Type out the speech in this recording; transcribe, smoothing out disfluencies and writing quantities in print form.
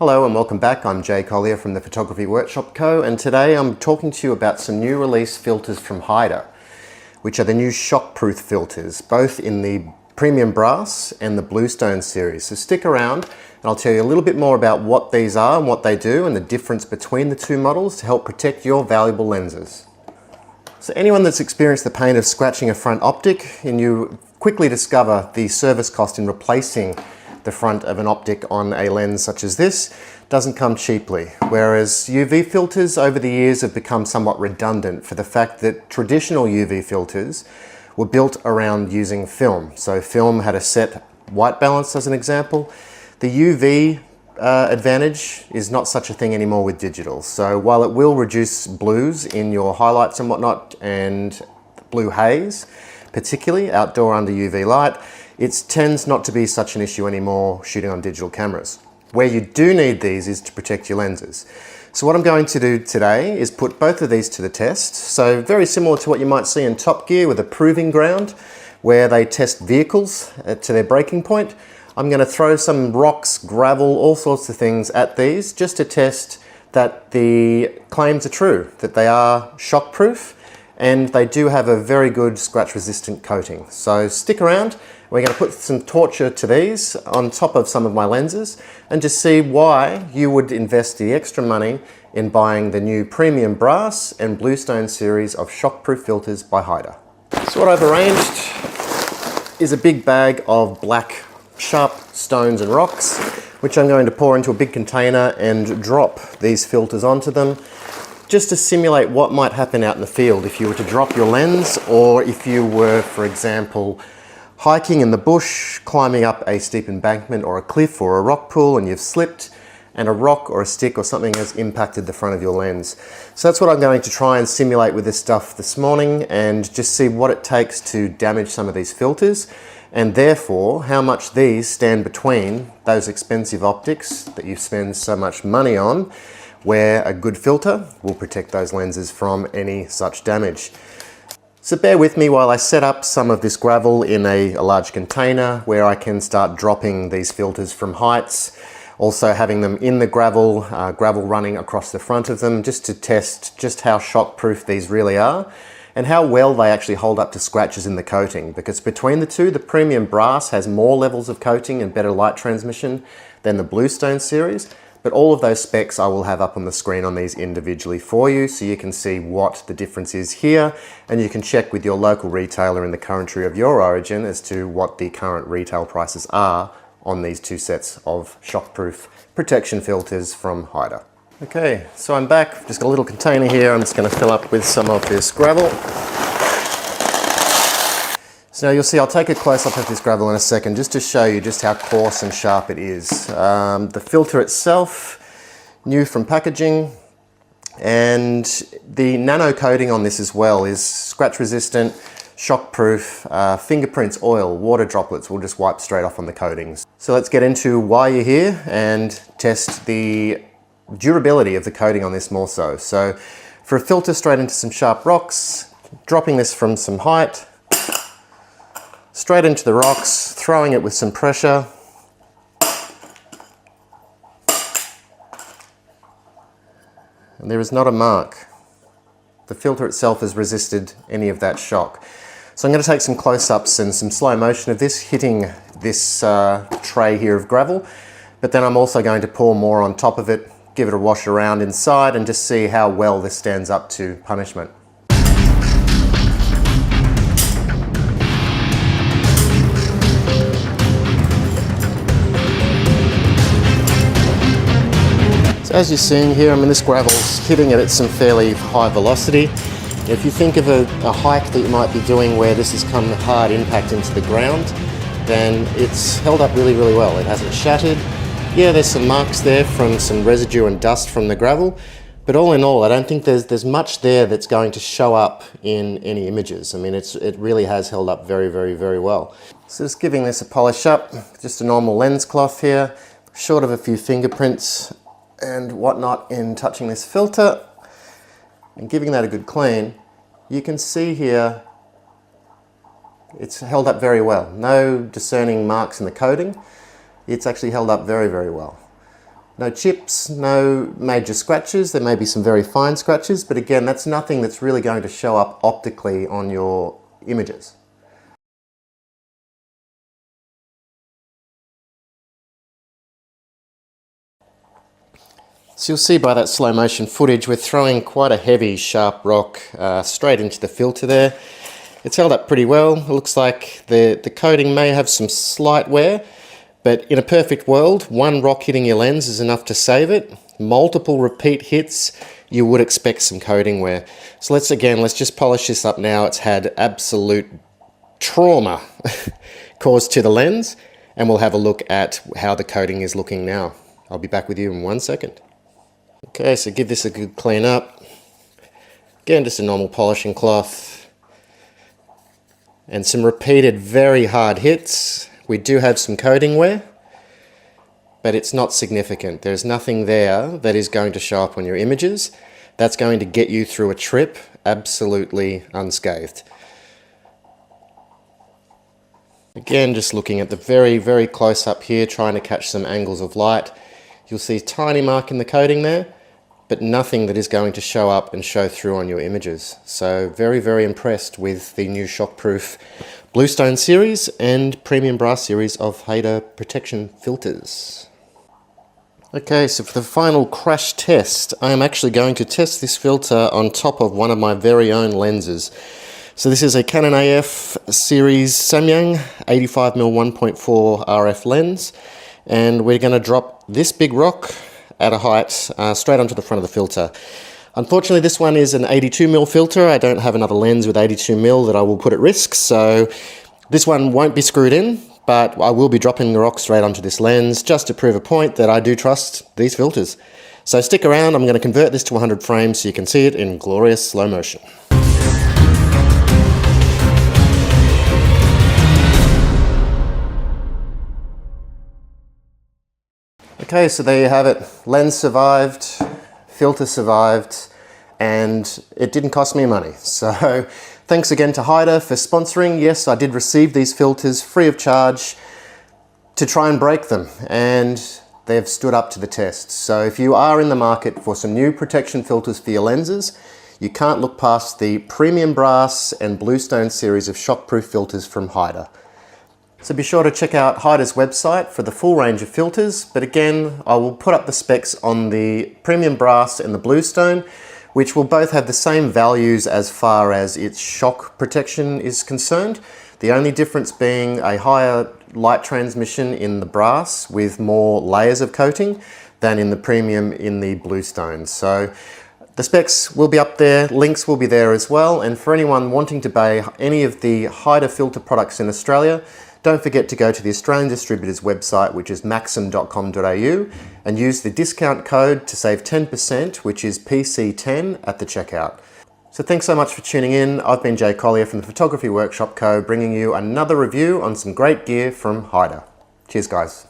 Hello and welcome back. I'm Jay Collier from the Photography Workshop Co. and today I'm talking to you about some new release filters from Haida, which are the new shockproof filters, both in the premium brass and the bluestone series. So stick around and I'll tell you a little bit more about what these are and what they do and the difference between the two models to help protect your valuable lenses. So anyone that's experienced the pain of scratching a front optic, and you quickly discover the service cost in replacing the front of an optic on a lens such as this doesn't come cheaply. Whereas UV filters over the years have become somewhat redundant for the fact that traditional UV filters were built around using film. So film had a set white balance as an example. The UV advantage is not such a thing anymore with digital. So while it will reduce blues in your highlights and whatnot, and blue haze, particularly outdoor under UV light, it tends not to be such an issue anymore shooting on digital cameras. Where you do need these is to protect your lenses. So what I'm going to do today is put both of these to the test. So very similar to what you might see in Top Gear with a proving ground, where they test vehicles to their breaking point. I'm going to throw some rocks, gravel, all sorts of things at these just to test that the claims are true, that they are shockproof and they do have a very good scratch resistant coating. So stick around. We're going to put some torture to these on top of some of my lenses and just see why you would invest the extra money in buying the new premium brass and bluestone series of shockproof filters by Haida. So what I've arranged is a big bag of black sharp stones and rocks, which I'm going to pour into a big container and drop these filters onto them, just to simulate what might happen out in the field if you were to drop your lens, or if you were, for example, hiking in the bush, climbing up a steep embankment or a cliff or a rock pool, and you've slipped and a rock or a stick or something has impacted the front of your lens. So that's what I'm going to try and simulate with this stuff this morning, and just see what it takes to damage some of these filters, and therefore how much these stand between those expensive optics that you spend so much money on, where a good filter will protect those lenses from any such damage. So bear with me while I set up some of this gravel in a large container where I can start dropping these filters from heights, also having them in the gravel, gravel running across the front of them, just to test just how shockproof these really are and how well they actually hold up to scratches in the coating. Because between the two, the premium brass has more levels of coating and better light transmission than the bluestone series. But all of those specs I will have up on the screen on these individually for you, so you can see what the difference is here, and you can check with your local retailer in the country of your origin as to what the current retail prices are on these two sets of shockproof protection filters from Haida. Okay, so I'm back. Just got a little container here. I'm just going to fill up with some of this gravel. So now you'll see, I'll take a close-up of this gravel in a second just to show you just how coarse and sharp it is. The filter itself, new from packaging, and the nano coating on this as well is scratch resistant, shockproof, fingerprints, oil, water droplets will just wipe straight off on the coatings. So let's get into why you're here and test the durability of the coating on this more so. So for a filter straight into some sharp rocks, dropping this from some height, straight into the rocks, throwing it with some pressure. And there is not a mark. The filter itself has resisted any of that shock. So I'm going to take some close-ups and some slow motion of this hitting this tray here of gravel, but then I'm also going to pour more on top of it, give it a wash around inside, and just see how well this stands up to punishment. As you're seeing here, I mean, this gravel's hitting it at some fairly high velocity. If you think of a hike that you might be doing where this has come hard impact into the ground, then it's held up really, really well. It hasn't shattered. Yeah, there's some marks there from some residue and dust from the gravel, but all in all, I don't think there's much there that's going to show up in any images. I mean, it really has held up very, very, very well. So just giving this a polish up, just a normal lens cloth here, short of a few fingerprints and whatnot in touching this filter, and giving that a good clean. You can see here it's held up very well. No discerning marks in the coating. It's actually held up very, very well. No chips, no major scratches. There may be some very fine scratches, but again, that's nothing that's really going to show up optically on your images. So you'll see by that slow motion footage, we're throwing quite a heavy, sharp rock straight into the filter there. It's held up pretty well. It looks like the coating may have some slight wear, but in a perfect world, one rock hitting your lens is enough to save it. Multiple repeat hits, you would expect some coating wear. So let's just polish this up now. It's had absolute trauma caused to the lens, and we'll have a look at how the coating is looking now. I'll be back with you in 1 second. Okay, so give this a good clean up. Again, just a normal polishing cloth. And some repeated very hard hits. We do have some coating wear, but it's not significant. There's nothing there that is going to show up on your images. That's going to get you through a trip absolutely unscathed. Again, just looking at the very, very close up here, trying to catch some angles of light. You'll see a tiny mark in the coating there, but nothing that is going to show up and show through on your images. So very, very impressed with the new shockproof Bluestone series and premium brass series of Haida protection filters. Okay, so for the final crash test, I am actually going to test this filter on top of one of my very own lenses. So this is a Canon AF series Samyang 85mm 1.4 RF lens, and we're going to drop this big rock at a height straight onto the front of the filter. Unfortunately, this one is an 82mm filter. I don't have another lens with 82mm that I will put at risk, so this one won't be screwed in, but I will be dropping the rock straight onto this lens just to prove a point that I do trust these filters. So stick around, I'm going to convert this to 100 frames so you can see it in glorious slow motion. Okay, so there you have it. Lens survived, filter survived, and it didn't cost me money. So thanks again to Haida for sponsoring. Yes, I did receive these filters free of charge to try and break them, and they've stood up to the test. So if you are in the market for some new protection filters for your lenses, you can't look past the premium brass and Bluestone series of shockproof filters from Haida. So be sure to check out Haida's website for the full range of filters, but again, I will put up the specs on the premium brass and the Bluestone, which will both have the same values as far as its shock protection is concerned. The only difference being a higher light transmission in the brass with more layers of coating than in the premium in the Bluestone. So the specs will be up there, links will be there as well, and for anyone wanting to buy any of the Haida filter products in Australia, don't forget to go to the Australian distributor's website, which is maxim.com.au, and use the discount code to save 10%, which is PC10 at the checkout. So thanks so much for tuning in. I've been Jay Collier from the Photography Workshop Co, bringing you another review on some great gear from Haida. Cheers, guys.